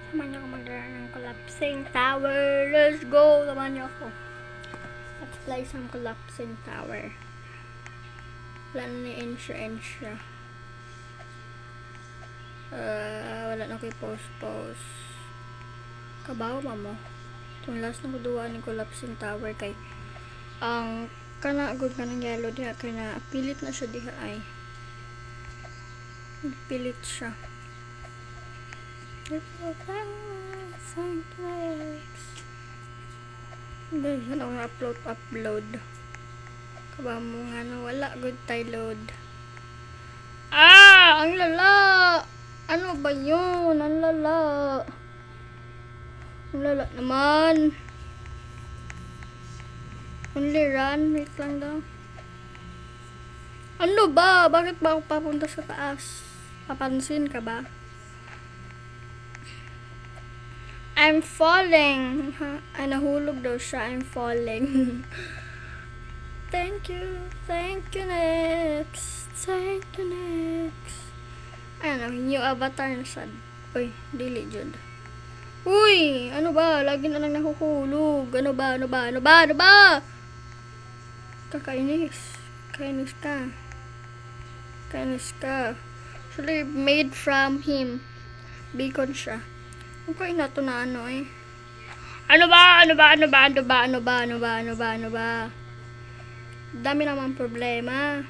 Samahan niyo ako maglaro ng collapsing tower. Let's go! Samahan niyo ako. Let's play some collapsing tower. Wala na ni Ensure. Wala na ko i-post. Kabaw mo. Itong last na kuduwa ng collapsing tower kay ang kanagod ka ng yellow diha kay na pilit na siya diha ay. Pilit siya. Guys, ano nga upload. Kaba mo nga na wala good tayo load. Ang lala! Ano ba yun? Ang lala naman. Only run. Wait lang daw. Ano ba? Bakit ba ako papunta sa taas? Papansin ka ba? I'm falling. Ay, nahulog daw siya. I'm falling. Thank you next. Ano, new avatar na sad. Uy, dili jud. Uy, ano ba? Lagi na lang nahuhulog. Ano ba? Kainis ka. Actually, made from him. Bacon siya. Okay na to na ano eh. Ano ba? Dami naman problema.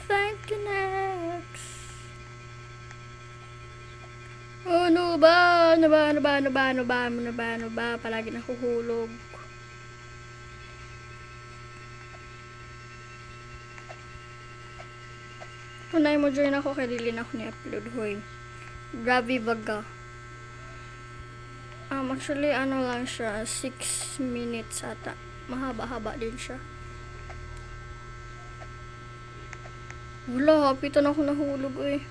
Thank you next. Ano ba? Palagi nahuhulog. Tunay mo join ako kay dili na ako ni-upload hoy. Grabe baga. Actually ano lang siya 6 minutes ata. Mahaba-haba din siya. Wala, hapitan ako nahulog eh.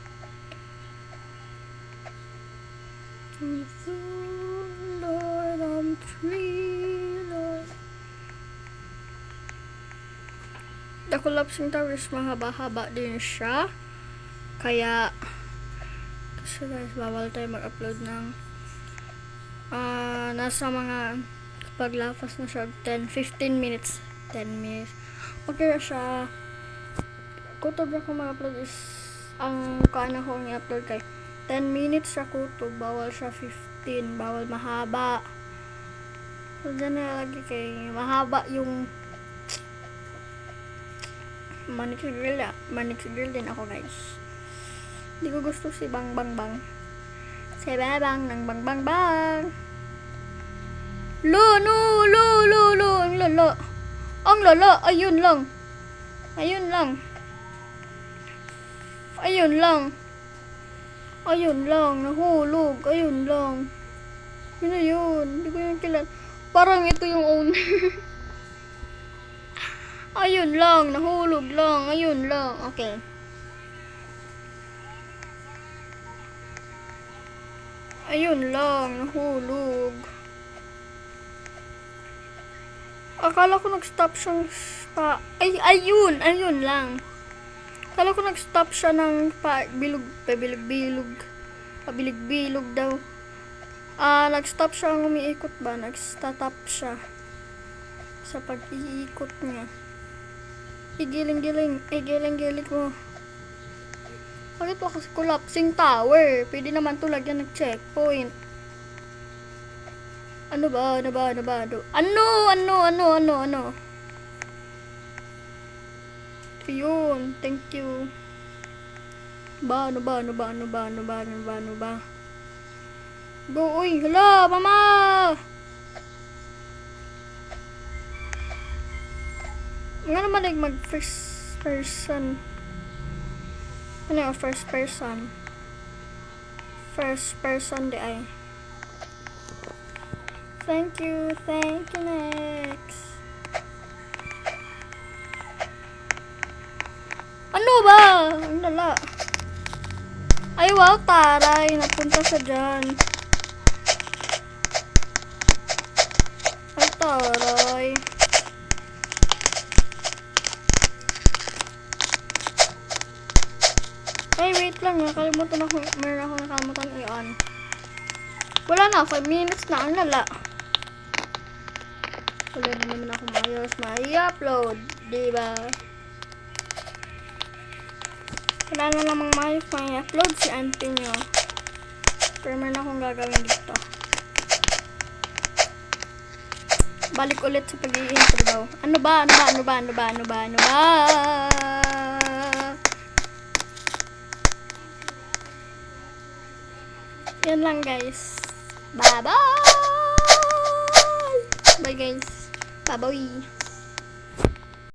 Lord, I'm free, Lord. The collapsing towers mahaba-haba din siya. Kaya kasi guys, bawal tayo mag-upload ng nasa mga kapag lapas na siya 10-15 minutes. 10 minutes. Okay siya. Kutob na ko mag-upload is ang kaana ko i-upload kay 10 minutes siya kutob. Bawal siya 15. Bawal mahaba. So dyan na lagi kay mahaba yung manicure girl din ako guys. Hindi ko gusto si Bang. Si Bang ng Bang. Lo. Ang lala. Ayun lang. Nahulog. Ayun lang. Yun na yun. Hindi ko yung kilala. Parang ito yung owner. Ayun lang. Nahulog lang. Ayun lang. Okay. Ayun lang. Nahulog. Akala ko nag-stop siyang ayun lang. Akala ko nag-stop siya ng pabilig-bilog daw. Nag-stop siya ang umiikot ba? Nag-stop siya sa pag-iikot niya. Giling-giling mo. Bakit pa kasi collapsing tower? Pwede naman to lagyan ng checkpoint. Ano ba? Ano? Yun, thank you. Ano ba? Go, uy, hala, mama! Nga naman mag first person. Ano yung first person? First person di ay. Thank you next. Ano ba? Ang lala. Ay wow, taray. Napunta sa dyan. Ay taray. Wait lang, nakalimutan ako. Meron ako nakalimutan i-on. Wala na, 5 minutes na. Ang lala. Wala na naman ako maayos. Ma-i-upload. Diba? Wala na namang maayos ma-i-upload si auntie nyo. Pero meron akong gagawin dito. Balik ulit sa pag-i-intro daw. Ano ba? Yan lang guys. Bye-bye! Bye guys. Bye-bye.